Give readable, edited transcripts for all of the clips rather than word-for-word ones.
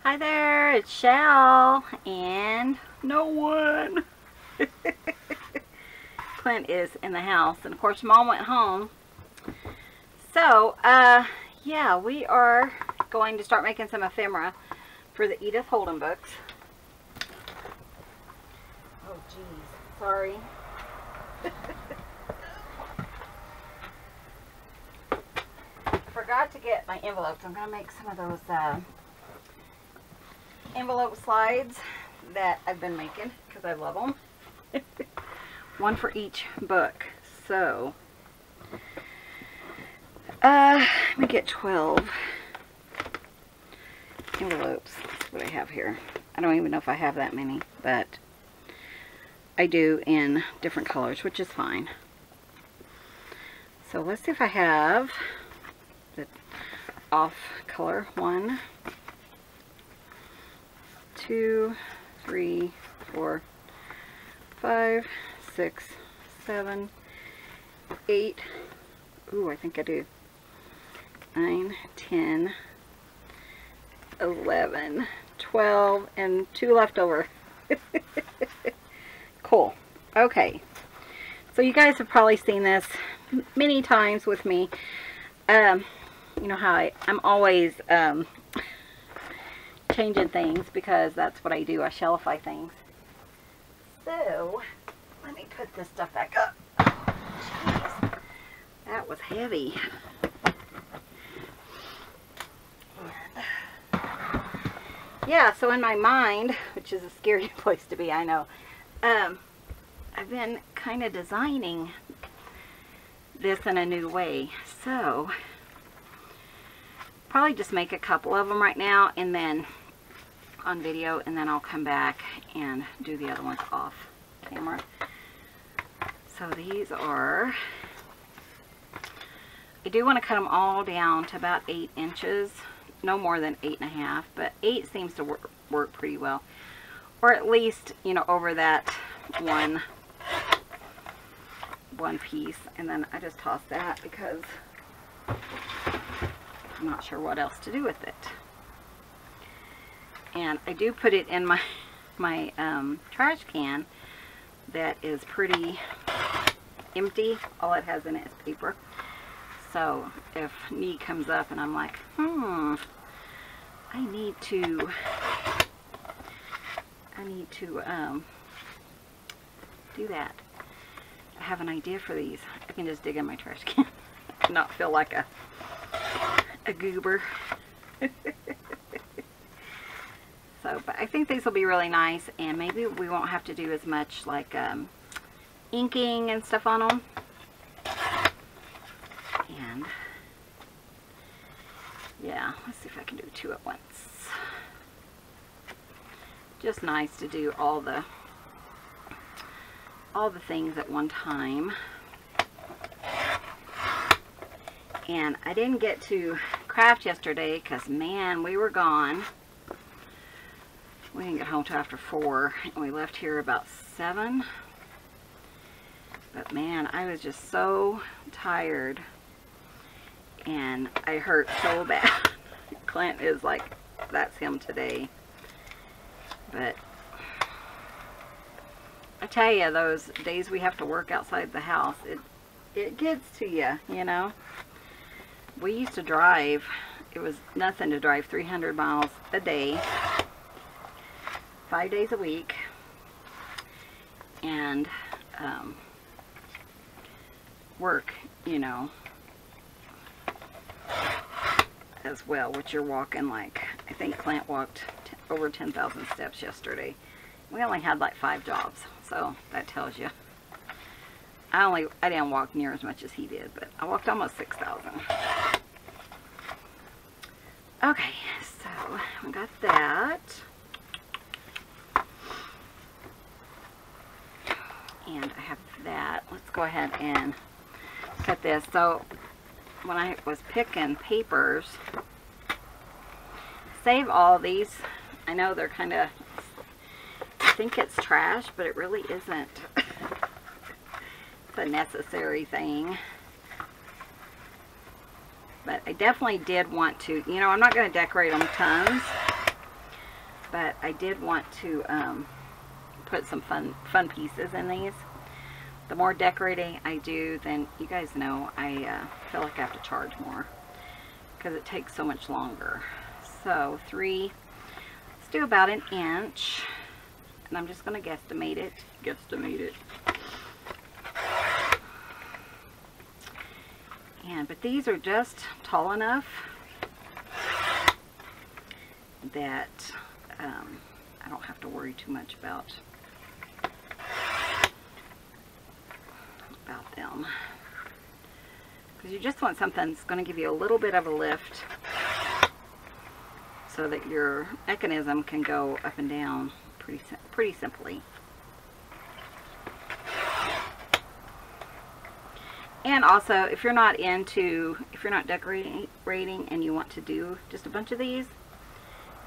Hi there, it's Chelle and no one. Clint is in the house, and of course Mom went home. So, yeah, we are going to start making some ephemera for the Edith Holden books. Oh geez, sorry. Forgot to get my envelopes. I'm going to make some of those envelope slides that I've been making because I love them. One for each book. So, let me get 12 envelopes. That's what I have here. I don't even know if I have that many, but I do in different colors, which is fine. So let's see if I have the off color. 1, 2, 3, 4, 5, 6, 7, 8. Ooh, I think I do. 9, 10, 11, 12, and 2 left over. Cool. Okay. So you guys have probably seen this many times with me. You know how I'm always changing things because that's what I do. I shellify things. So, let me put this stuff back up. Jeez, that was heavy. And, yeah, so in my mind, which is a scary place to be, I know, I've been kind of designing this in a new way. So, probably just make a couple of them right now and then on video, and then I'll come back and do the other ones off camera. So these are, I do want to cut them all down to about 8 inches, no more than 8.5, but 8 seems to work pretty well, or at least, you know, over that one piece. And then I just toss that because I'm not sure what else to do with it. And I do put it in my trash can that is pretty empty. All it has in it is paper. So if need comes up and I'm like, I need to do that. I have an idea for these. I can just dig in my trash can and not feel like a goober. So, but I think these will be really nice, and maybe we won't have to do as much like inking and stuff on them. And yeah, let's see if I can do 2 at once. Just nice to do all the things at one time. And I didn't get to craft yesterday because, man, we were gone. We didn't get home till after 4, and we left here about 7. But man, I was just so tired, and I hurt so bad. Clint is like, that's him today. But I tell you, those days we have to work outside the house, it gets to you, you know. We used to drive, it was nothing to drive 300 miles a day, 5 days a week, and work, you know, as well, which you're walking like, I think Clint walked over 10,000 steps yesterday. We only had like 5 jobs, so that tells you. I didn't walk near as much as he did, but I walked almost 6,000. Okay, so I got that. And I have that. Let's go ahead and cut this. So when I was picking papers, save all these. I know they're kind of, I think it's trash, but it really isn't. It's a necessary thing. But I definitely did want to, you know, I'm not going to decorate them tons, I did want to put some fun pieces in these. The more decorating I do, then you guys know I feel like I have to charge more because it takes so much longer. So 3, let's do about 1 inch, and I'm just going to guesstimate it. But these are just tall enough that I don't have to worry too much about them, because you just want something that's going to give you a little bit of a lift so that your mechanism can go up and down pretty simply. And also, if you're not decorating and you want to do just a bunch of these,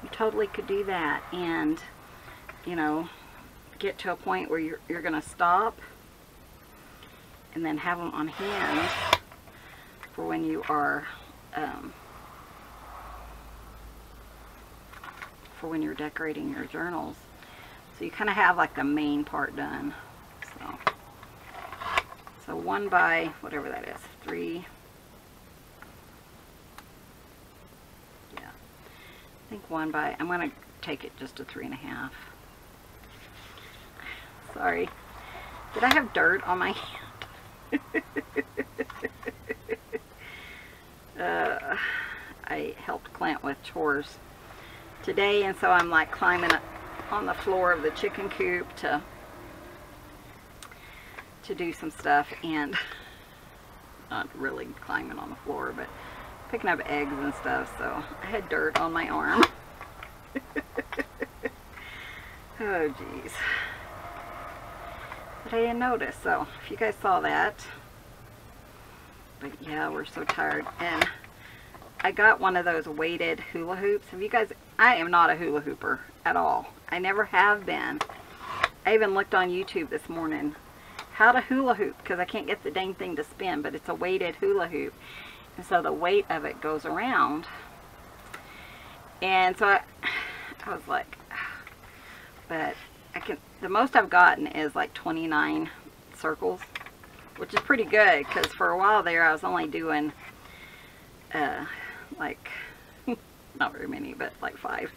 you totally could do that, and you know, get to a point where you're going to stop and then have them on hand for when you are for when you're decorating your journals. So you kind of have like the main part done. So 1 by whatever that is, 3. Yeah, I think 1 by, I'm going to take it just to 3.5. Sorry, did I have dirt on my hand? I helped Clint with chores today, and so I'm like climbing up on the floor of the chicken coop to do some stuff, and not really climbing on the floor, but picking up eggs and stuff, so I had dirt on my arm. Oh geez. But I didn't notice, so if you guys saw that. But yeah, we're so tired. And I got one of those weighted hula hoops. Have you guys, I am not a hula hooper at all. I never have been. I even looked on YouTube this morning how to hula hoop, because I can't get the dang thing to spin, but it's a weighted hula hoop. And so the weight of it goes around. And so I was like, but the most I've gotten is like 29 circles, which is pretty good, because for a while there I was only doing like not very many, but like 5,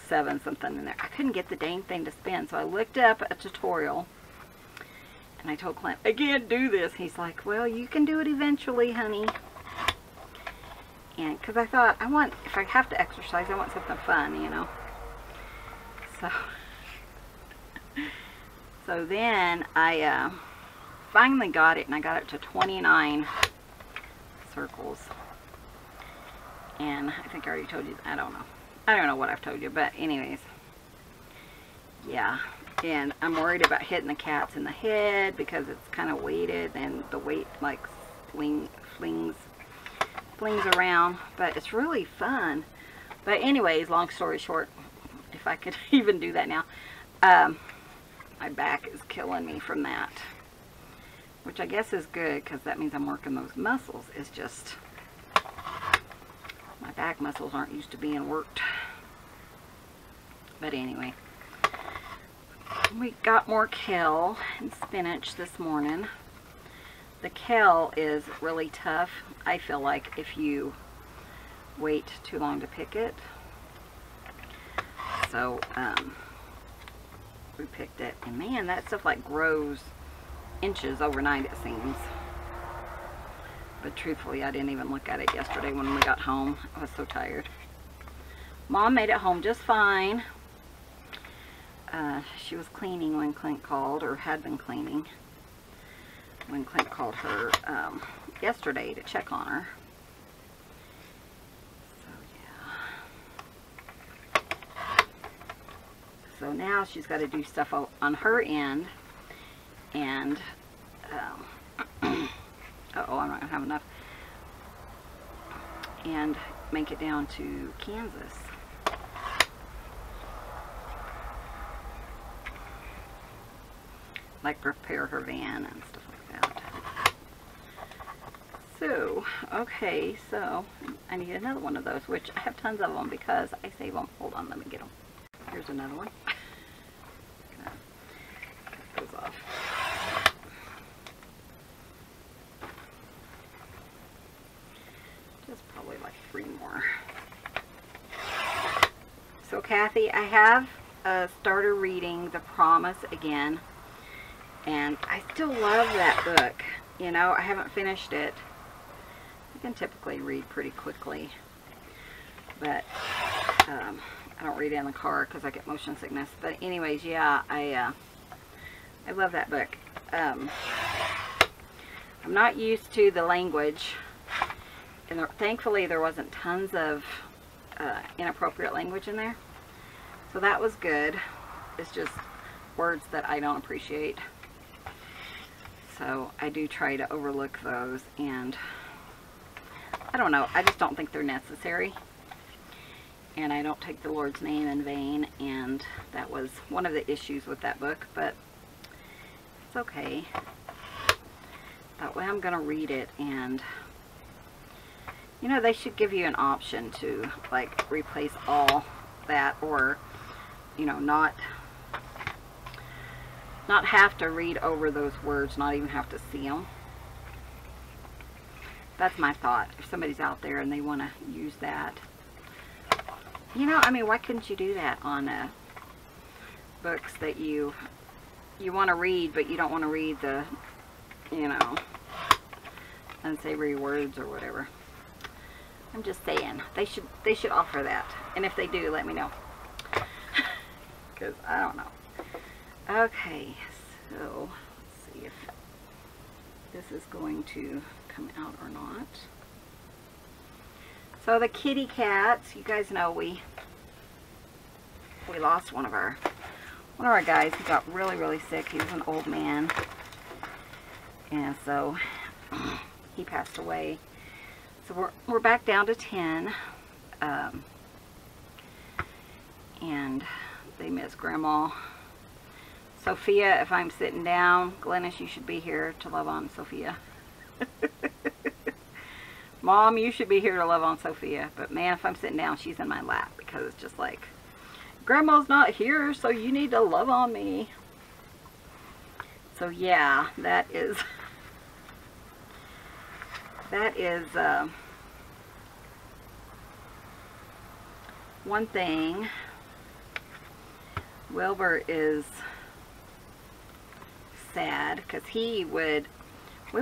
7 something in there. I couldn't get the dang thing to spin, so I looked up a tutorial and I told Clint, I can't do this. He's like, well, you can do it eventually, honey. And because I thought, if I have to exercise, I want something fun, you know. So then I finally got it, and I got it to 29 circles. And I think I already told you, I don't know what I've told you, but anyways, yeah. And I'm worried about hitting the cats in the head because it's kind of weighted, and the weight like flings around, but it's really fun. But anyways, long story short, if I could even do that now, my back is killing me from that, which I guess is good, because that means I'm working those muscles. It's just my back muscles aren't used to being worked. But anyway, we got more kale and spinach this morning. The kale is really tough, I feel like, if you wait too long to pick it. So we picked it, and man, that stuff like grows inches overnight, it seems. But truthfully, I didn't even look at it yesterday when we got home. I was so tired. Mom made it home just fine. She was cleaning when Clint called, or had been cleaning when Clint called her yesterday to check on her. So yeah. So now she's got to do stuff on her end, and uh-oh, I'm not gonna have enough, and make it down to Kansas. Like prepare her van and stuff like that. So, okay, so I need another one of those, which I have tons of them because I save them. Hold on, let me get them. here's another one. Cut those off. Just probably like 3 more. So Kathy, I have started reading The Promise again, and I still love that book. You know, I haven't finished it. I can typically read pretty quickly, but I don't read it in the car because I get motion sickness. But anyways, yeah, I love that book. I'm not used to the language, and thankfully there wasn't tons of inappropriate language in there, so that was good. It's just words that I don't appreciate, so I do try to overlook those, and I don't know, I just don't think they're necessary, and I don't take the Lord's name in vain, and that was one of the issues with that book, but it's okay. That way I'm gonna read it, and you know, they should give you an option to like replace all that, or you know, not have to read over those words, not even have to see them. That's my thought. If somebody's out there and they want to use that, you know, I mean, why couldn't you do that on books that you want to read, but you don't want to read the, you know, unsavory words or whatever. I'm just saying, they should offer that, and if they do, let me know, because I don't know. Okay, so let's see if this is going to come out or not. So the kitty cats, you guys know we lost one of our guys. He got really sick. He was an old man, and so he passed away. So we're back down to 10, and they miss Grandma. Sophia, if I'm sitting down, Glennis, you should be here to love on Sophia. Mom, you should be here to love on Sophia. But man, if I'm sitting down, she's in my lap, because it's just like, Grandma's not here, so you need to love on me. So yeah, that is one thing. Wilbur is sad because we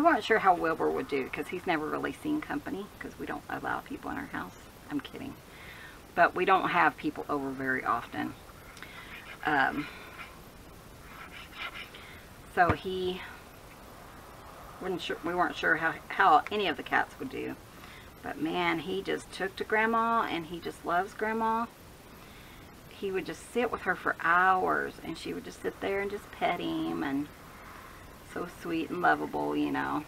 weren't sure how Wilbur would do, because he's never really seen company, because we don't allow people in our house. I'm kidding, but we don't have people over very often. So we weren't sure how any of the cats would do. But man, he just took to Grandma, and he just loves Grandma. He would just sit with her for hours, and she would just sit there and just pet him, and so sweet and lovable, you know.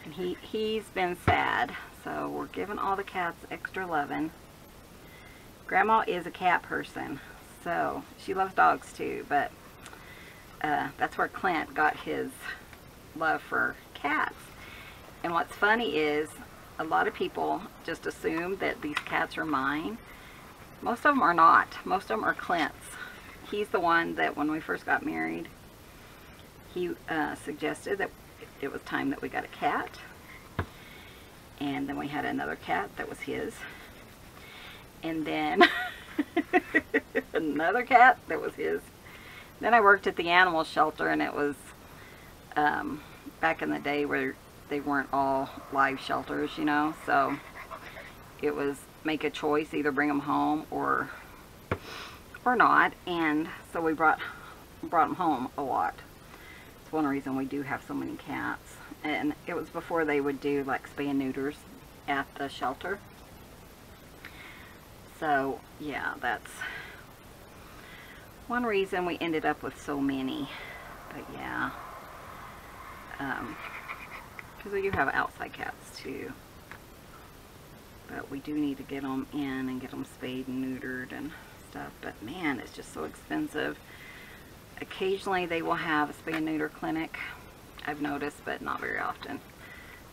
And he's been sad, so we're giving all the cats extra loving. Grandma is a cat person, so she loves dogs too, but that's where Clint got his love for cats. And what's funny is, a lot of people just assume that these cats are mine. Most of them are not. Most of them are Clint's. He's the one that when we first got married, he suggested that it was time that we got a cat. And then we had another cat that was his. And then another cat that was his. Then I worked at the animal shelter, and it was back in the day where they weren't all live shelters, you know, so it was make a choice, either bring them home or not, and so we brought them home a lot. It's one reason we do have so many cats. And it was before they would do like spay and neuters at the shelter. So yeah, that's one reason we ended up with so many. But yeah, because we do have outside cats too, but we do need to get them in and get them spayed and neutered and stuff. But man, it's just so expensive. Occasionally they will have a spay and neuter clinic, I've noticed, but not very often.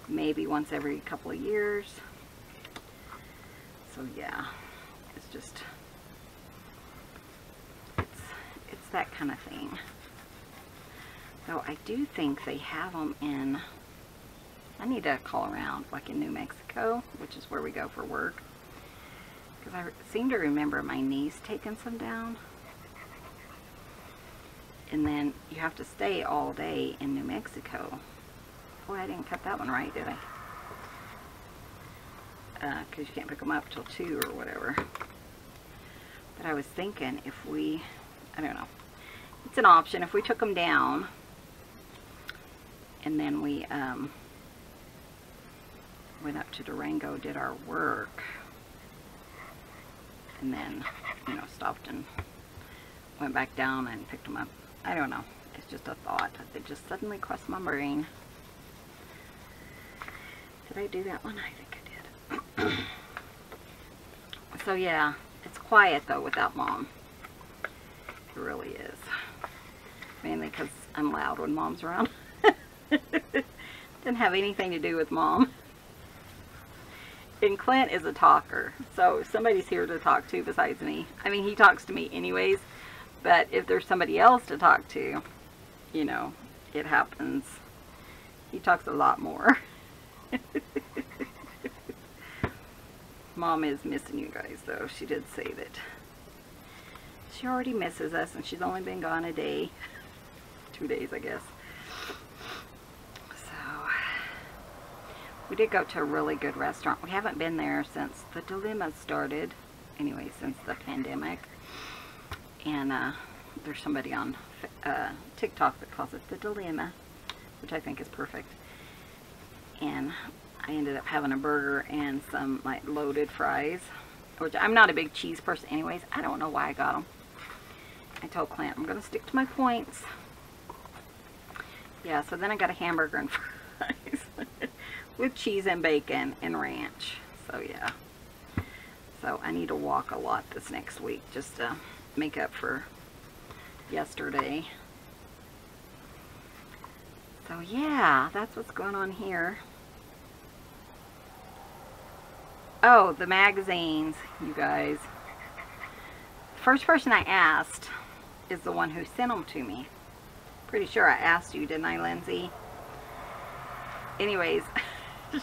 Maybe once every couple of years. So yeah, it's just it's that kind of thing. Though I do think they have them in, I need to call around, like in New Mexico, which is where we go for work. Because I seem to remember my niece taking some down. And then you have to stay all day in New Mexico. Boy, I didn't cut that one right, did I? Because you can't pick them up till 2 or whatever. But I was thinking if we, I don't know, it's an option. If we took them down and then we went up to Durango, did our work, and then, you know, stopped and went back down and picked them up. I don't know. It's just a thought that just suddenly crossed my brain. Did I do that one? I think I did. So yeah, it's quiet though without Mom. It really is. Mainly because I'm loud when Mom's around. Didn't have anything to do with Mom. And Clint is a talker, so if somebody's here to talk to besides me, I mean, he talks to me anyways, but if there's somebody else to talk to, you know, it happens. He talks a lot more. Mom is missing you guys, though. She did say that she already misses us, and she's only been gone a day. 2 days, I guess. We did go to a really good restaurant. We haven't been there since the dilemma started. Anyway, since the pandemic. And there's somebody on TikTok that calls it the dilemma, which I think is perfect. And I ended up having a burger and some like loaded fries, which I'm not a big cheese person anyways. I don't know why I got them. I told Clint I'm going to stick to my points. Yeah, so then I got a hamburger and fries. With cheese and bacon and ranch. So yeah. So I need to walk a lot this next week just to make up for yesterday. So yeah, that's what's going on here. Oh, the magazines, you guys. The first person I asked is the one who sent them to me. Pretty sure I asked you, didn't I, Lindsay? Anyways,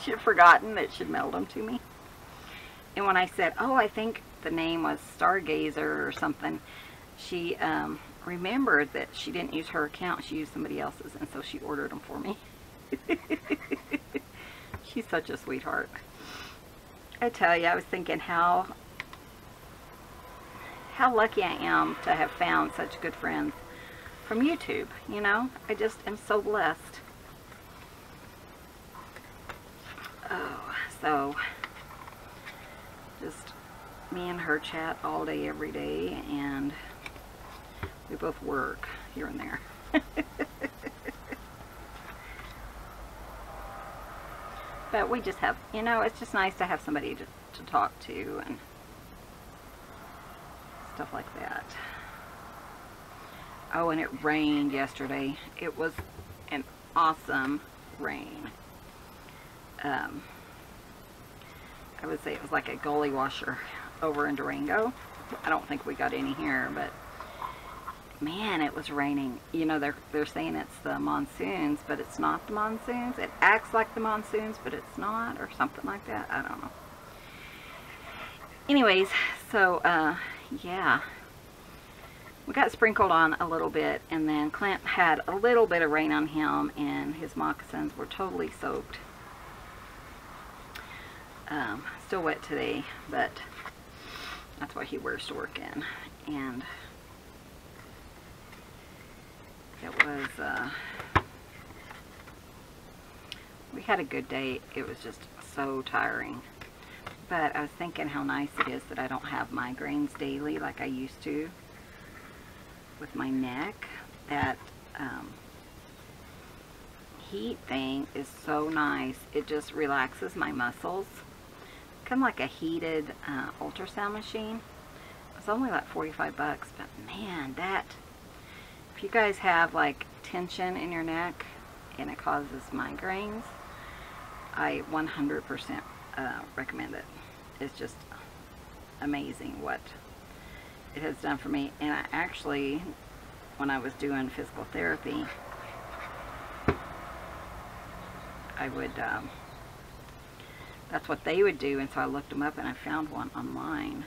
she had forgotten that she'd mailed them to me. And when I said, oh, I think the name was Stargazer or something, she remembered that she didn't use her account, she used somebody else's, and so she ordered them for me. She's such a sweetheart. I tell you, I was thinking how lucky I am to have found such good friends from YouTube, you know? I just am so blessed. Oh, so just me and her chat all day, every day, and we both work here and there. But we just have, you know, it's just nice to have somebody to talk to and stuff like that. Oh, and it rained yesterday. It was an awesome rain. I would say it was like a gully washer over in Durango. I don't think we got any here, but man, it was raining. You know, they're saying it's the monsoons, but it's not the monsoons. It acts like the monsoons, but it's not, or something like that. I don't know. Anyways, so yeah, we got sprinkled on a little bit, and then Clint had a little bit of rain on him, and his moccasins were totally soaked. Still wet today, but that's what he wears to work in. And it was, we had a good day. It was just so tiring. But I was thinking how nice it is that I don't have migraines daily like I used to with my neck. That heat thing is so nice. It just relaxes my muscles. Kind of like a heated ultrasound machine. It's only like 45 bucks, but man, that, if you guys have like tension in your neck and it causes migraines, I 100% recommend it. It's just amazing what it has done for me. And I actually when I was doing physical therapy, I would, that's what they would do, and so I looked them up and I found one online.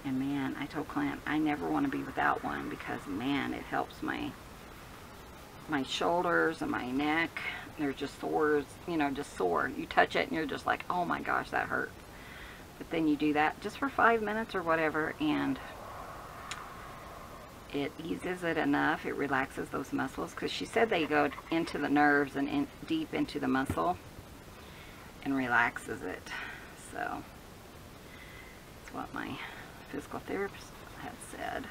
And man, I told Clint, I never want to be without one, because man, it helps my shoulders and my neck. They're just sores, you know, just sore. You touch it and you're just like, oh my gosh, that hurt. But then you do that just for 5 minutes or whatever, and it eases it enough. It relaxes those muscles, because she said they go into the nerves and deep into the muscle and relaxes it. So that's what my physical therapist had said.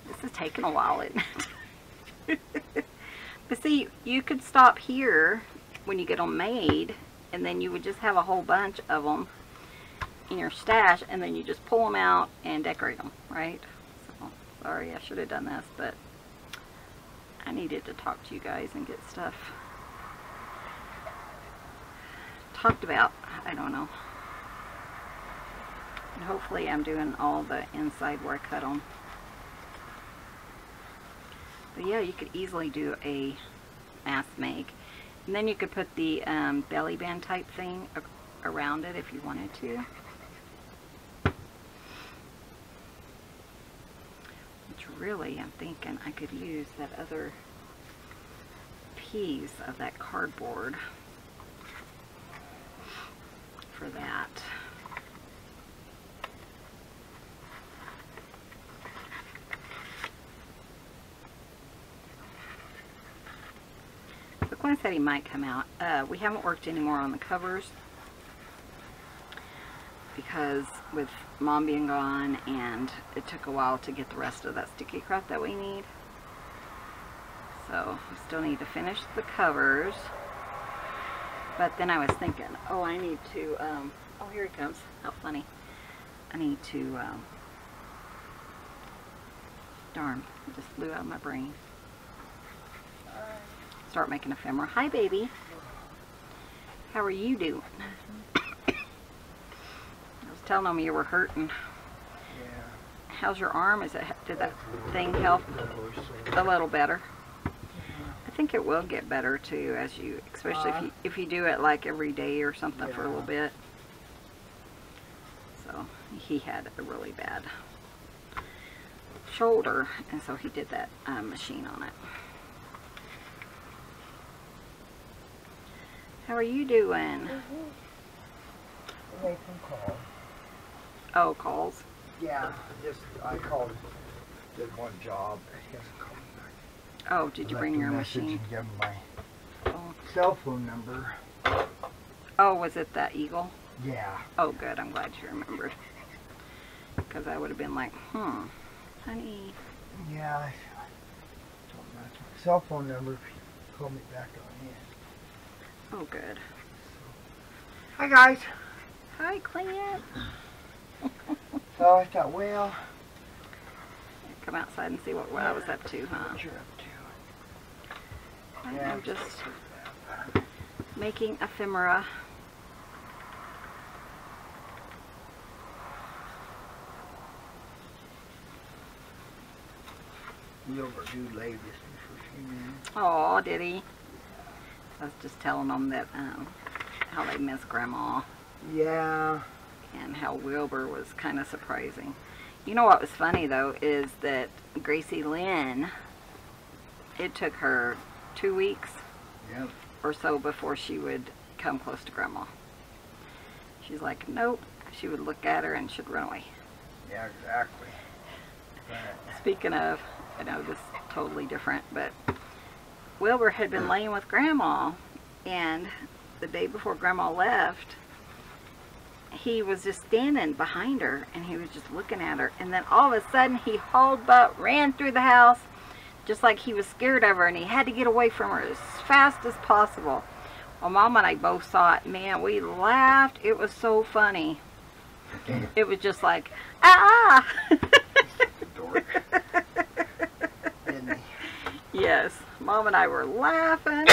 This is taking a while, isn't it? But see, you could stop here when you get them made, and then you would just have a whole bunch of them in your stash, and then you just pull them out and decorate them, right? So, sorry, I should have done this, but I needed to talk to you guys and get stuff talked about. I don't know. And hopefully I'm doing all the inside where I cut them. But yeah, you could easily do a mask make. And then you could put the belly band type thing around it if you wanted to. Which really, I'm thinking I could use that other piece of that cardboard for that. So Clint said he might come out. We haven't worked anymore on the covers because with Mom being gone, and it took a while to get the rest of that sticky crap that we need. So we still need to finish the covers. But then I was thinking, oh, I need to, oh, here he comes. How funny. I need to, darn, it just flew out of my brain. Start making ephemera. Hi, baby. How are you doing? I was telling them you were hurting. Yeah. How's your arm? Did that thing help a little better? I think it will get better too, as you, especially if you do it like every day or something for a little bit. So he had a really bad shoulder, and so he did that machine on it. How are you doing? Making calls. Oh, calls? Yeah, I called, did one job. He hasn't called me back. Oh, did you bring your machine? And give him my cell phone number. Oh, was it that eagle? Yeah. Oh, good. I'm glad you remembered. Because I would have been like, honey. Yeah, I told him that's my cell phone number. If you call me back on it. Oh, good. Hi, guys. Hi, Clint. So I thought, well, Come outside and see what I was up to, huh? what you're up to. I am just making ephemera. Wilbur do lay this for a few minutes. Oh, did he? I was just telling them that how they miss Grandma. Yeah. And how Wilbur was kind of surprising. You know what was funny though is that Gracie Lynn, it took her 2 weeks or so before she would come close to Grandma. She's like, nope. She would look at her and she'd run away. Yeah, exactly. But Speaking of, I know this is totally different, but Wilbur had been laying with Grandma, and the day before Grandma left, he was just standing behind her, and he was just looking at her, and then all of a sudden he hauled butt, ran through the house, just like he was scared of her, and he had to get away from her as fast as possible. Well, Mom and I both saw it. Man, we laughed. It was so funny. It was just like, ah! dork. Didn't he? Yes, Mom and I were laughing.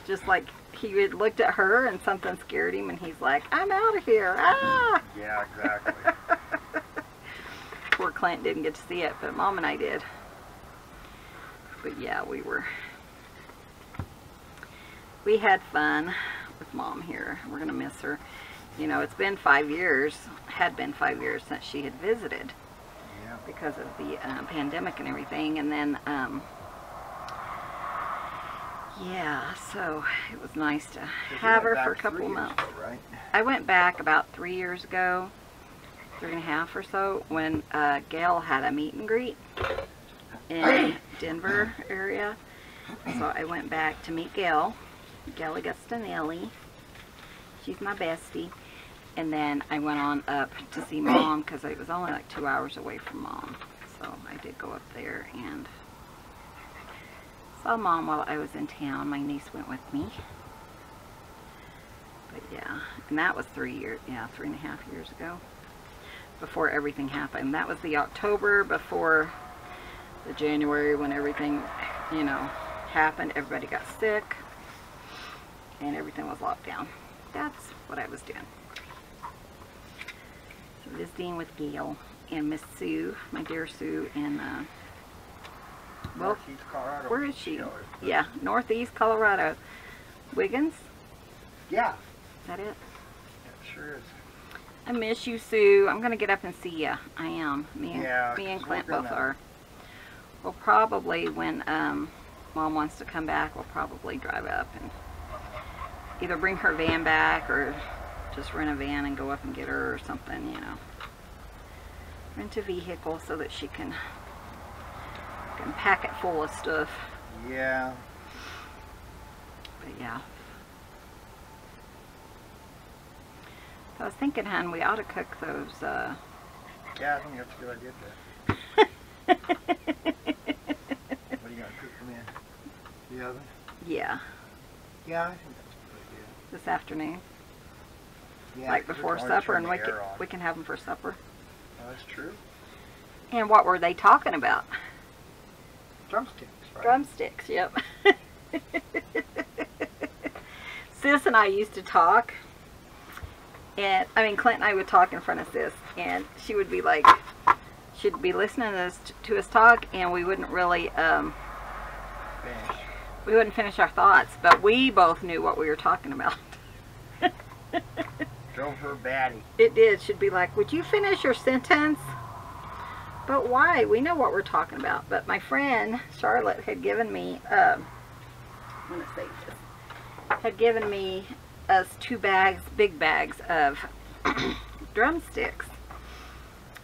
was just like, he had looked at her and something scared him and he's like, I'm out of here. Ah! Yeah, exactly. Poor Clint didn't get to see it, but Mom and I did. But yeah, we had fun with Mom here. We're going to miss her. You know, it's been 5 years, had been 5 years since she had visited. Yeah. Because of the pandemic and everything. And then, yeah, so it was nice to have her for a couple of months. Ago, right? I went back about 3 years ago, 3.5 or so, when Gayle had a meet and greet in Denver area. So I went back to meet Gayle Agostinelli. She's my bestie. And then I went on up to see Mom because it was only like 2 hours away from Mom. So I did go up there and saw Mom while I was in town. My niece went with me. But yeah, and that was 3.5 years ago. Before everything happened. That was the October before the January when everything, you know, happened. Everybody got sick and everything was locked down. That's what I was doing. So visiting with Gayle and Miss Sue, my dear Sue, in well, Northeast Colorado. where is she? Yeah, Northeast Colorado. Wiggins? Yeah. Is that it? It sure is. I miss you, Sue. I'm going to get up and see ya. I am. Me and Yeah, Clint we're both gonna- are. We'll probably, when Mom wants to come back, we'll probably drive up and either bring her van back or just rent a van and go up and get her or something, you know. Rent a vehicle so that she can pack it full of stuff. Yeah. But yeah. So I was thinking, hon, we ought to cook those, Yeah, I think that's a good idea. What are you going to cook them in? The oven? yeah, Yeah, I think that's a good idea. this afternoon. Yeah, Like 'cause before we can always supper, turn and the air on. we can have them for supper. Oh, that's true. And what were they talking about? Drumsticks, right? Drumsticks, yep. Sis and I used to talk, and I mean Clint and I would talk in front of Sis, and she would be like, she'd be listening to us talk, and we wouldn't really Finish. finish our thoughts, but we both knew what we were talking about. Drove her batty. It did. She'd be like, would you finish your sentence? But why? We know what we're talking about. But my friend Charlotte had given me, I'm going to say this, had given me us 2 bags, big bags of drumsticks.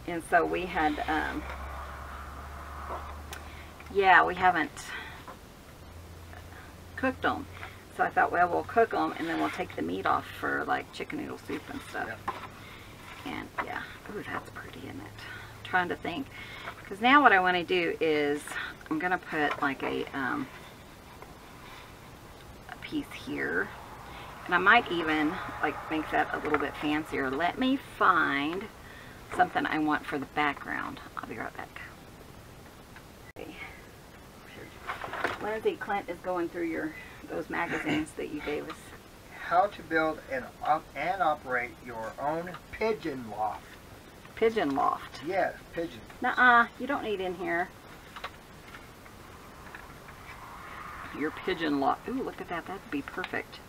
And so we had, yeah, we haven't cooked them. So I thought, well, we'll cook them and then we'll take the meat off for like chicken noodle soup and stuff. Yep. And yeah, ooh, that's pretty, isn't it? I'm trying to think, because now what I want to do is I'm gonna put like a piece here, and I might even like make that a little bit fancier. Let me find something I want for the background. I'll be right back. Okay. Lindsay, Clint is going through those magazines that you gave us. How to build and operate your own pigeon loft. Pigeon loft. Yes, pigeon. Nuh-uh, you don't need in here. Your pigeon loft. Ooh, look at that. That'd be perfect.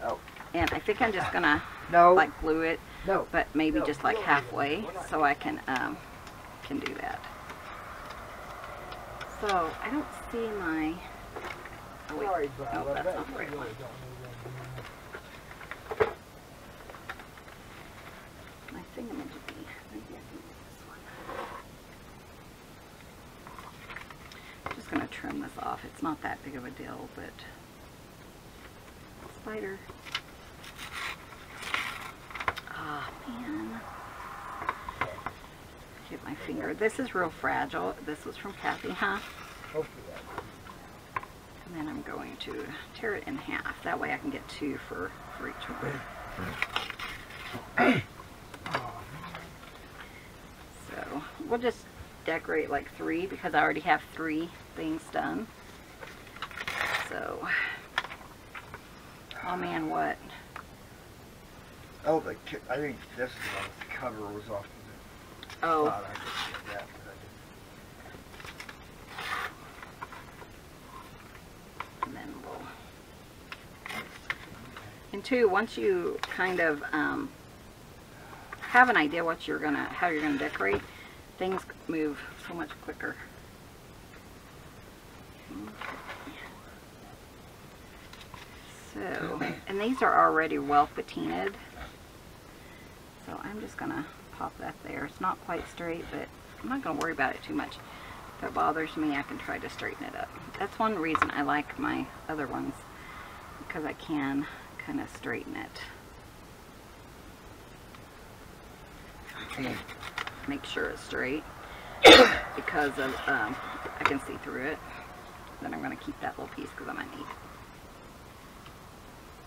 Oh. And I think I'm just gonna No. like glue it, No. but maybe No, just like no, halfway, we're not so I can do that. So I don't see my. Oh wait, Sorry, no, Bob, that's I not the right really one. don't need My thingamajiggy. Maybe I can use this one. I'm just gonna trim this off. It's not that big of a deal, but spider. Ah, man. Hit my finger. This is real fragile. This was from Kathy, huh? Hopefully that. And then I'm going to tear it in half. That way I can get 2 for each one. So we'll just decorate like 3 because I already have 3 things done. So Oh man, what? Oh, I think this is one. The cover was off of it. Oh. I thought I could get that, but I And then we'll... And two, once you kind of have an idea what you're gonna, how you're gonna decorate, things move so much quicker. So, and these are already well patinaed. So I'm just gonna pop that there. It's not quite straight, but I'm not gonna worry about it too much. If it bothers me, I can try to straighten it up. That's one reason I like my other ones, because I can kind of straighten it. Make sure it's straight because of I can see through it. Then I'm going to keep that little piece because I might need it.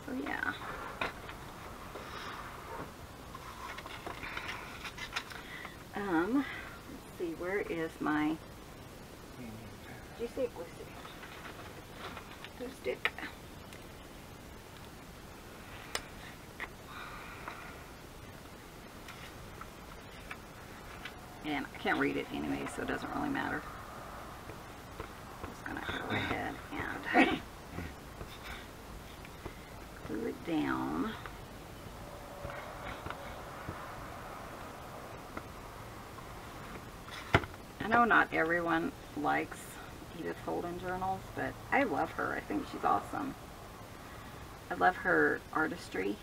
So yeah. Let's see, where is my... Did you see a glue stick? Glue stick. And I can't read it anyway, so it doesn't really matter. I'm just going to go ahead and glue it down. I know not everyone likes Edith Holden journals, but I love her. I think she's awesome. I love her artistry,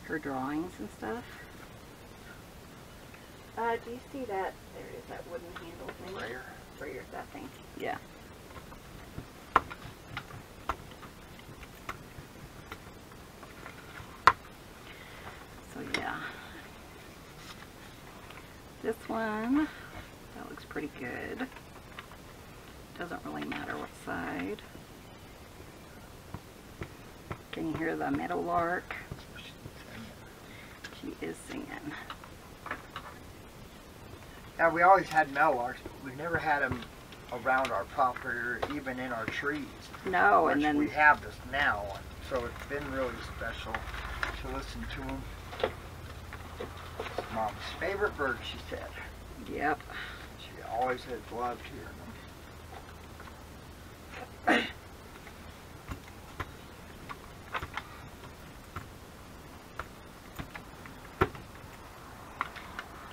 her drawings and stuff. Do you see that? There is that wooden handle thing. Brayer, that thing. Yeah. So yeah. This one, that looks pretty good. Doesn't really matter what side. Can you hear the meadowlark? She is singing. Yeah, we always had meadowlarks, but we never had them around our property or even in our trees. No, and then we have this now, so it's been really special to listen to them. It's Mom's favorite bird, she said. Yep. She always has loved hearing them.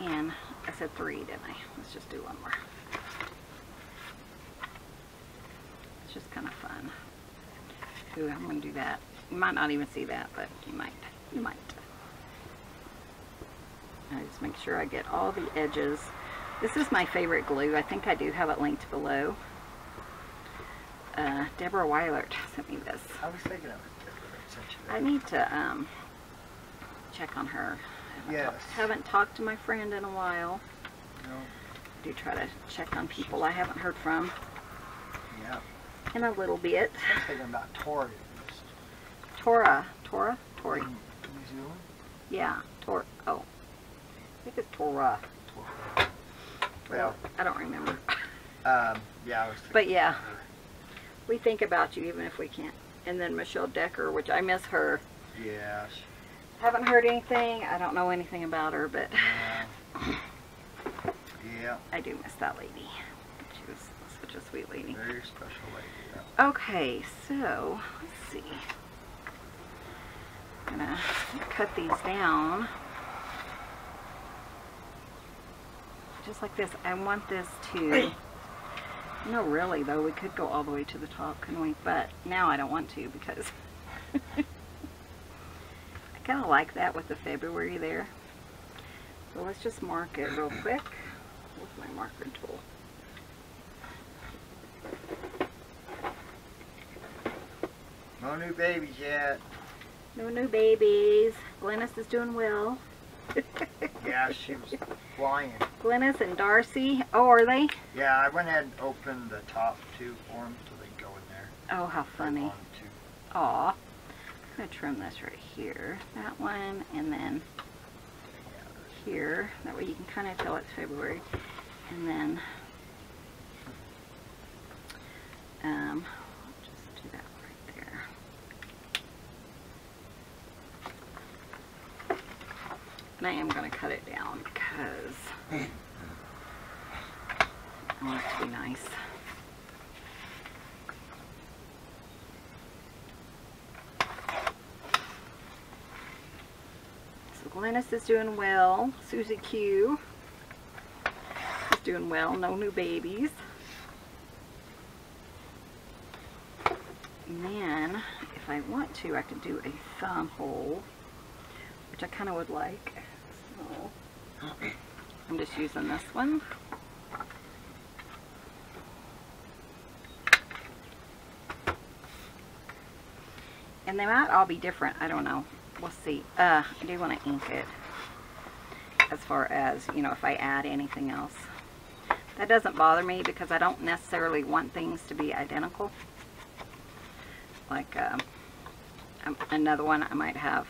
And I said 3, didn't I? Let's just do one more. It's just kind of fun. Ooh, I'm going to do that. You might not even see that, but you might. You might. I just make sure I get all the edges. This is my favorite glue. I think I do have it linked below. Deborah Weilert sent me this. I was thinking of it. I need to check on her. Yes. Haven't talked to my friend in a while. No. I do try to check on people I haven't heard from. Yeah. In a little bit. I was thinking about Tori. Tori. In New Zealand? Yeah. Oh. I think it's Tora. Well, I don't remember. yeah, I was thinking. But yeah. We think about you even if we can't. And then Michelle Decker, which I miss her. Yeah. Haven't heard anything. I don't know anything about her, but yeah. I do miss that lady. She was such a sweet lady. Very special lady. Yeah. Okay, so let's see. I'm gonna cut these down just like this. I want this to. No, really though, we could go all the way to the top, couldn't we? But now I don't want to because. I kind of like that with the February there. So let's just mark it real quick with my marker tool. No new babies yet. No new babies. Glennis is doing well. Yeah, she was flying. Glennis and Darcy. Oh, are they? Yeah, I went ahead and opened the top 2 for them so they can go in there. Oh, how funny. Aw. I'm going to trim this right here. That one, and then here. That way you can kind of tell it's February. And then, just do that right there. And I am going to cut it down because I want it to be nice. So Glennis is doing well. Susie Q is doing well. No new babies. And then, if I want to, I could do a thumb hole, which I kind of would like. So, I'm just using this one. And they might all be different. I don't know. We'll see. I do want to ink it as far as, you know, if I add anything else. That doesn't bother me because I don't necessarily want things to be identical. Like another one, I might have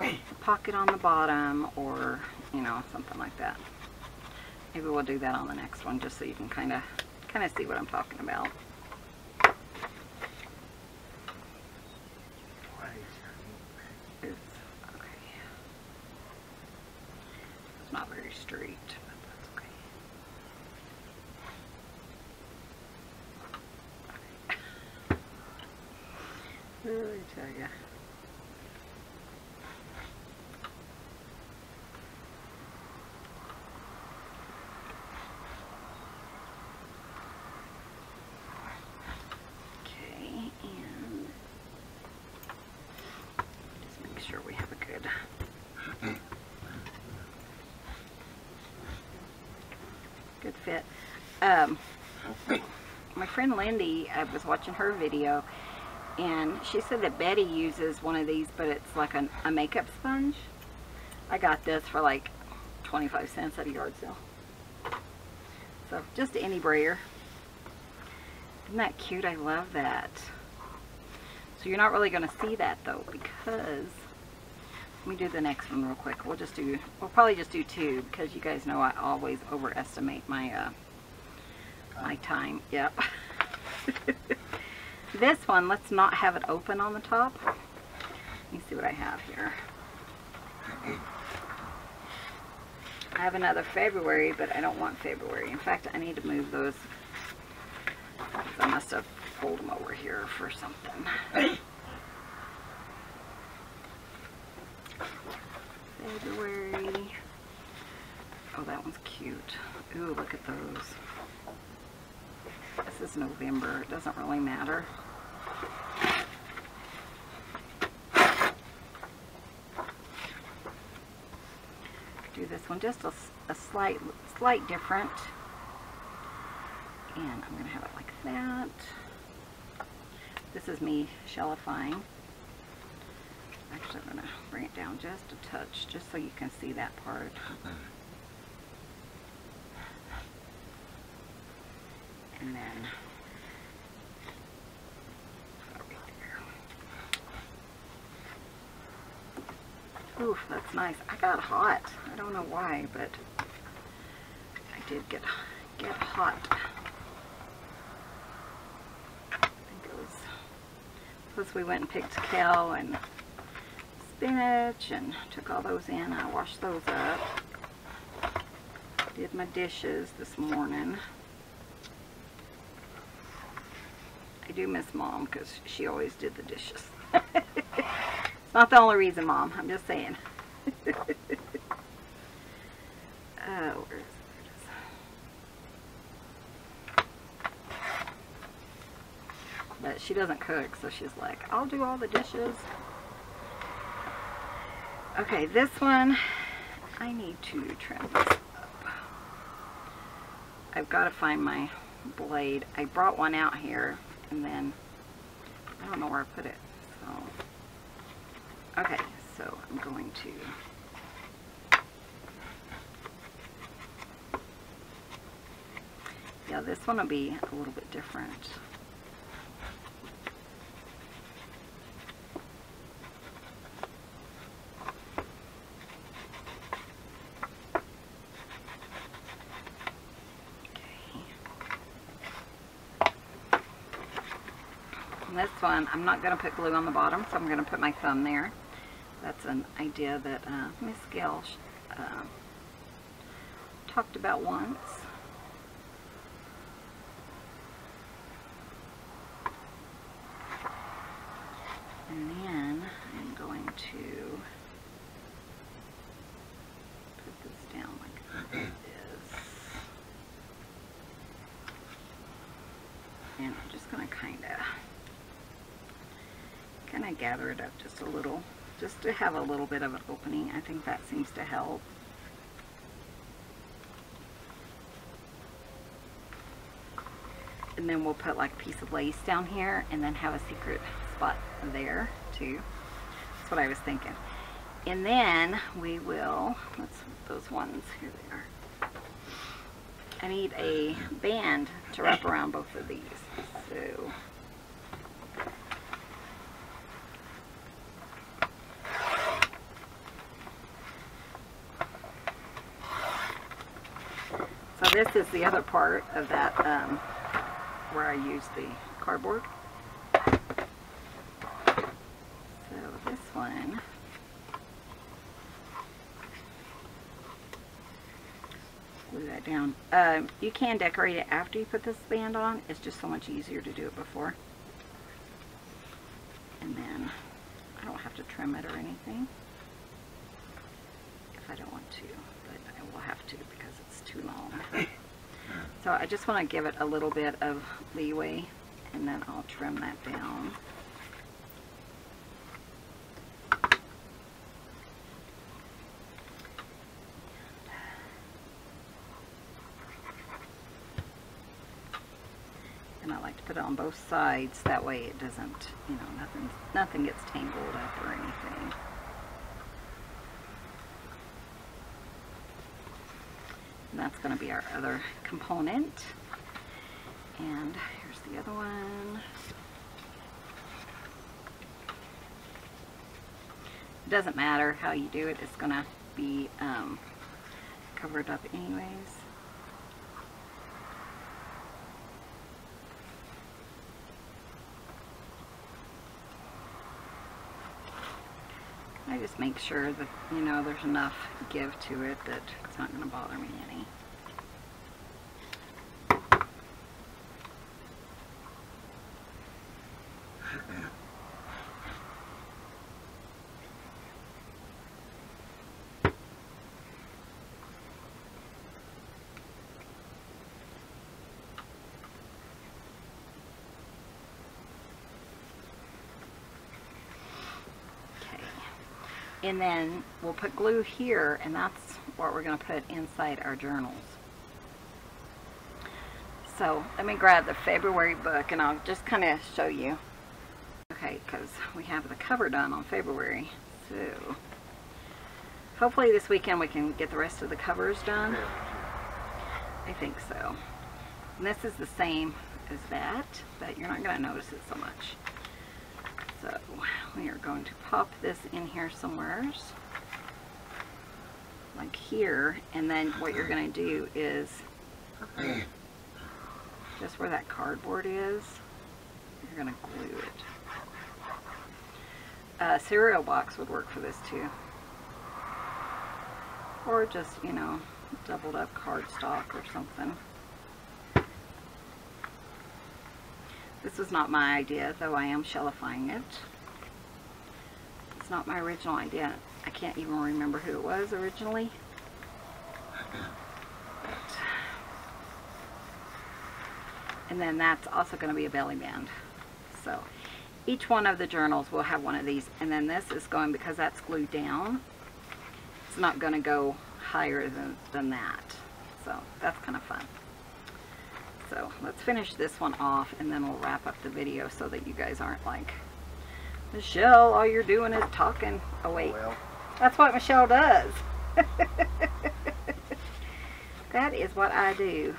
a pocket on the bottom, or, you know, something like that. Maybe we'll do that on the next one, just so you can kind of see what I'm talking about. It's not very straight, but that's okay. Let me tell you. Okay, and just make sure we have a good fit. My friend Lindy, I was watching her video, and she said that Betty uses one of these, but it's like a makeup sponge. I got this for like 25 cents at a yard sale. So just any brayer. Isn't that cute? I love that. So you're not really going to see that though, because let me do the next one real quick. We'll probably just do two, because you guys know I always overestimate my my time. Yep. This one, let's not have it open on the top. Let me see what I have here. I have another February, but I don't want February. In fact, I need to move those. I must have pulled them over here for something. February. Oh, that one's cute. Ooh, look at those. This is November. It doesn't really matter. Do this one just a slight different. And I'm going to have it like that. This is me shellifying. Actually, I'm going to bring it down just a touch, just so you can see that part. And then right there. Oof, that's nice. I got hot. I don't know why, but I did get hot. I think it was. Plus, we went and picked kale and spinach and took all those in. I washed those up. Did my dishes this morning. I do miss Mom because she always did the dishes. It's not the only reason, Mom. I'm just saying. Where is it? But she doesn't cook, so she's like, I'll do all the dishes. Okay, this one, I need to trim this up. I've got to find my blade. I brought one out here, and then I don't know where I put it. So, okay, so I'm going to this one will be a little bit different. This one, I'm not going to put glue on the bottom, so I'm going to put my thumb there. That's an idea that Miss Gayle talked about once. And then I'm going to put this down like this. And I'm just going to kind of gather it up just a little, just to have a little bit of an opening. I think that seems to help. And then we'll put like a piece of lace down here and then have a secret spot there too. That's what I was thinking. And then we will, those ones, here they are. I need a band to wrap around both of these. So this is the other part of that where I use the cardboard. So this one, glue that down. You can decorate it after you put this band on. It's just so much easier to do it before. And then I don't have to trim it or anything if I don't want to, but I will have to because it's too long. So I just want to give it a little bit of leeway, and then I'll trim that down. And I like to put it on both sides, that way it doesn't, you know, nothing gets tangled up or anything. And that's going to be our other component. And here's the other one. It doesn't matter how you do it, it's going to be covered up anyways. I just make sure that, you know, there's enough give to it that it's not going to bother me any. And then we'll put glue here, and that's what we're going to put inside our journals. So let me grab the February book and I'll just kind of show you. Okay, because we have the cover done on February. So hopefully this weekend we can get the rest of the covers done. I think so. And this is the same as that, but you're not going to notice it so much. So we are going to pop this in here somewhere, like here, and then what you're going to do is, just where that cardboard is, you're going to glue it. A cereal box would work for this too. Or just, you know, doubled up cardstock or something. This was not my idea, though I am shellifying it. It's not my original idea. I can't even remember who it was originally. And then that's also going to be a belly band. So each one of the journals will have one of these. And then this is going, because that's glued down, it's not going to go higher than that. So that's kind of fun. So let's finish this one off, and then we'll wrap up the video so that you guys aren't like, Michelle, all you're doing is talking. Oh wait, well, that's what Michelle does. That is what I do.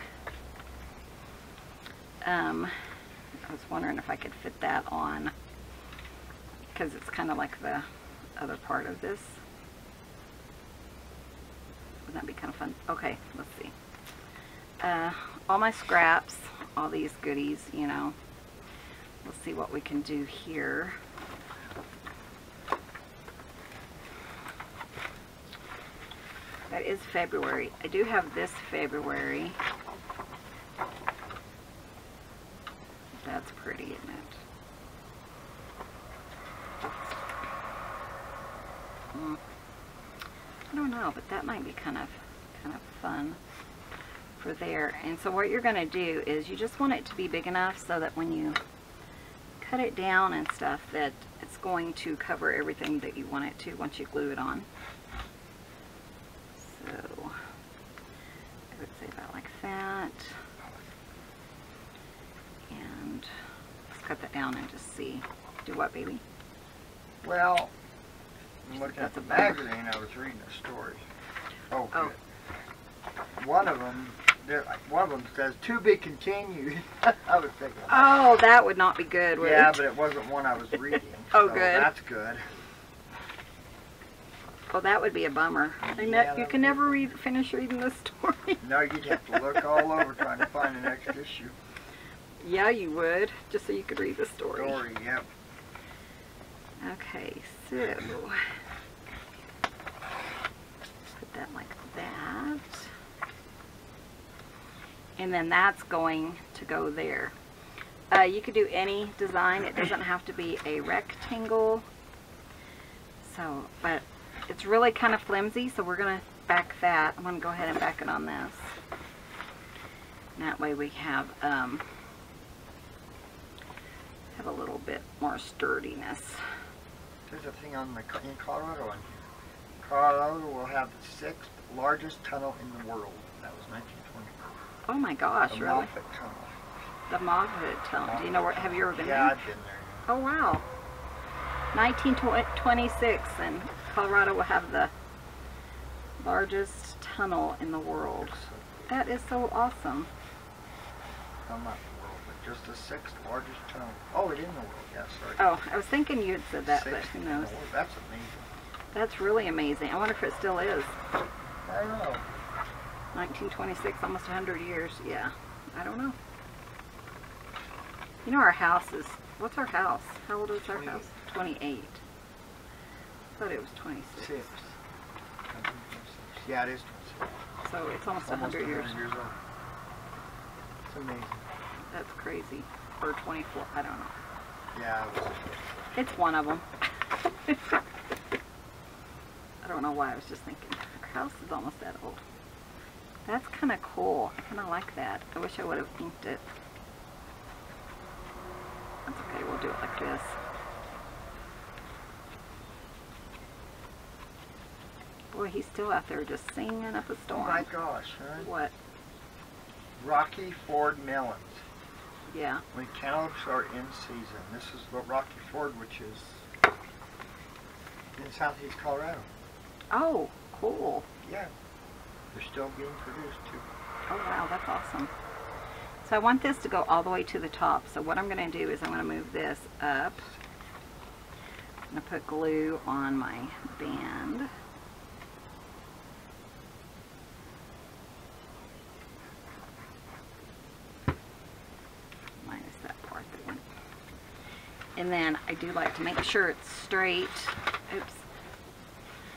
I was wondering if I could fit that on, because it's kind of like the other part of this. Wouldn't that be kind of fun? Okay, let's see. All my scraps, all these goodies, you know. Let's see what we can do here. That is February. I do have this February. That's pretty, isn't it? I don't know, but that might be kind of fun for there. And so what you're going to do is you just want it to be big enough so that when you cut it down and stuff, that it's going to cover everything that you want it to once you glue it on. So I would say about like that. And let's cut that down and just see. Do what, baby? Well, I'm looking at the magazine. I was reading a story. Oh, good. One of them says to be continued. I was thinking. Oh, that would not be good, would yeah, it? but it wasn't one I was reading. Oh, so good. That's good. Well, that would be a bummer. Yeah, you can never finish reading the story. No, you'd have to look all over trying to find the next issue. Yeah, you would, just so you could read the story. Yep. Okay, so put that like that. And then that's going to go there. You could do any design. It doesn't have to be a rectangle. So, but it's really kind of flimsy, so we're going to back that. I'm going to go ahead and back it on this. And that way we have a little bit more sturdiness. There's a thing on in Colorado. Colorado will have the 6th largest tunnel in the world. That was 1924. Oh my gosh, the really? Moffat Tunnel. The Moffat Tunnel. Do you know where? Have you ever been there? Yeah, I've been there. Oh wow. 1926, and Colorado will have the largest tunnel in the world. That is so awesome. Well, not the world, but just the 6th largest tunnel. Oh, it in the world. Yeah, sorry. Oh, I was thinking you had said that, but who knows? That's amazing. That's really amazing. I wonder if it still is. I don't know. 1926, almost 100 years. Yeah, I don't know. You know, our house is, what's our house? How old is our 28. house? 28. I thought it was 26. 6. Yeah, it is 26. So it's almost 100 years. Old. It's amazing. That's crazy. Or 24, I don't know. Yeah. It's one of them. I don't know why, I was just thinking, our house is almost that old. That's kind of cool. I kind of like that. I wish I would have inked it. That's okay, we'll do it like this. Boy, he's still out there just singing up a storm. Oh my gosh, huh? What? Rocky Ford melons. Yeah. When cantaloupes are in season. This is what Rocky Ford, which is in southeast Colorado. Oh, cool. Yeah. They're still being produced too. Oh wow, that's awesome. So I want this to go all the way to the top. So what I'm going to do is I'm going to move this up. I'm going to put glue on my band. Minus that part that went. And then I do like to make sure it's straight. Oops.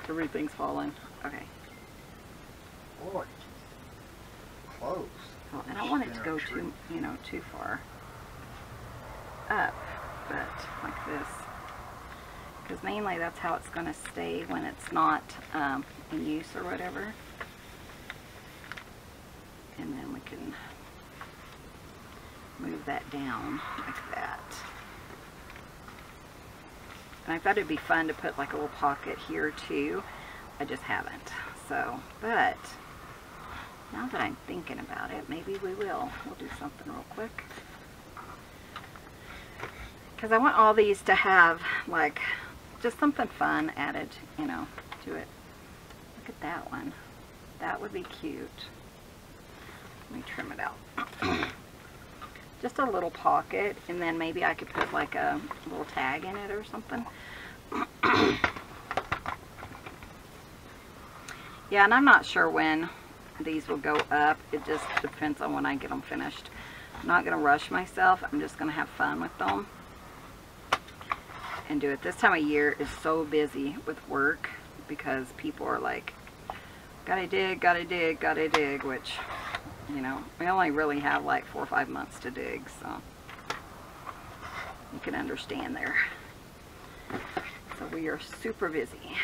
Everything's falling. Okay. Boy. Close. Well, I don't want it to go too, too far up, but like this. Because mainly that's how it's going to stay when it's not in use or whatever. And then we can move that down like that. And I thought it'd be fun to put like a little pocket here too. I just haven't. So, but now that I'm thinking about it, maybe we will. We'll do something real quick. Because I want all these to have like just something fun added, to it. Look at that one. That would be cute. Let me trim it out. Just a little pocket, and then maybe I could put like a little tag in it or something. Yeah, and I'm not sure when these will go up. It just depends on when I get them finished. I'm not going to rush myself. I'm just going to have fun with them and do it. This time of year is so busy with work because people are like gotta dig, gotta dig, gotta dig, which, you know, we only really have like 4 or 5 months to dig, so you can understand there. So we are super busy.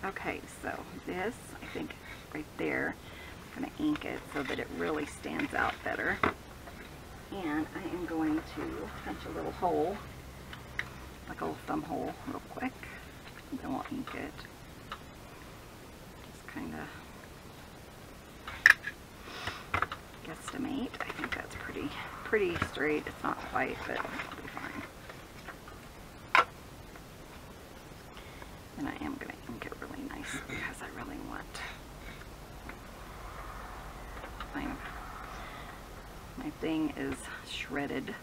Okay, so this, I think right there, I'm going to ink it so that it really stands out better. And I am going to punch a little hole, like a little thumb hole, real quick. Then we'll ink it. Just kind of guesstimate. I think that's pretty straight. It's not quite, but it'll be fine. And I am going to ink it really nice because I really want my thing is shredded.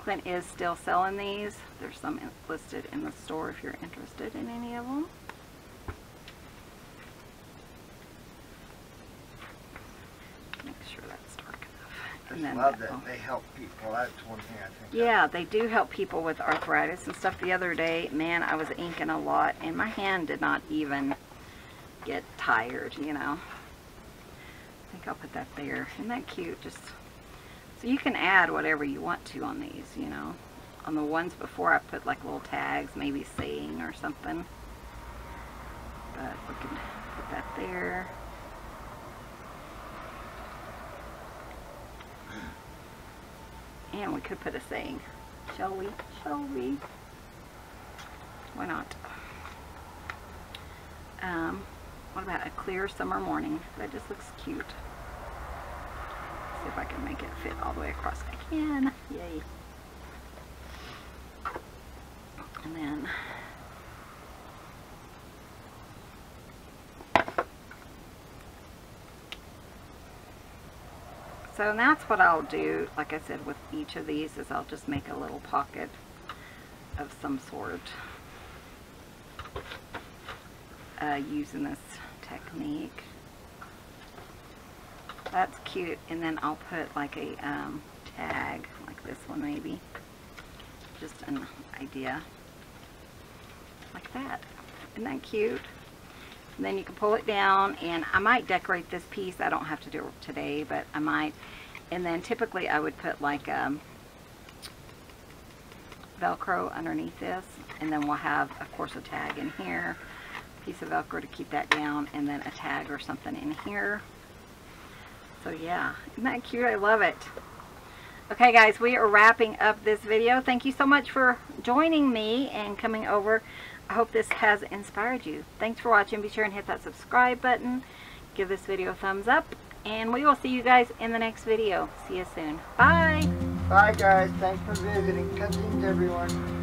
Clint is still selling these. There's some listed in the store if you're interested in any of them. Make sure that's dark enough. I just love that they help people. That's one thing I think. Yeah, they do help people with arthritis and stuff. The other day, man, I was inking a lot and my hand did not even get tired, you know. I think I'll put that there. Isn't that cute? Just so you can add whatever you want to on these, you know. On the ones before I put like little tags, maybe saying or something. But we can put that there. And we could put a saying. Shall we? Shall we? Why not? What about a clear summer morning? That just looks cute. See if I can make it fit all the way across. I can. Yay. And then so that's what I'll do, like I said, with each of these is I'll just make a little pocket of some sort using this technique. That's cute. And then I'll put like a tag like this one maybe. Just an idea like that. Isn't that cute? And then you can pull it down, and I might decorate this piece. I don't have to do it today, but I might. And then typically I would put like Velcro underneath this, and then we'll have, of course, a tag in here, piece of Velcro to keep that down, and then a tag or something in here. So yeah, isn't that cute? I love it. Okay guys, we are wrapping up this video. Thank you so much for joining me and coming over. I hope this has inspired you. Thanks for watching. Be sure and hit that subscribe button. Give this video a thumbs up. And we will see you guys in the next video. See you soon. Bye. Bye guys. Thanks for visiting. Cousins everyone.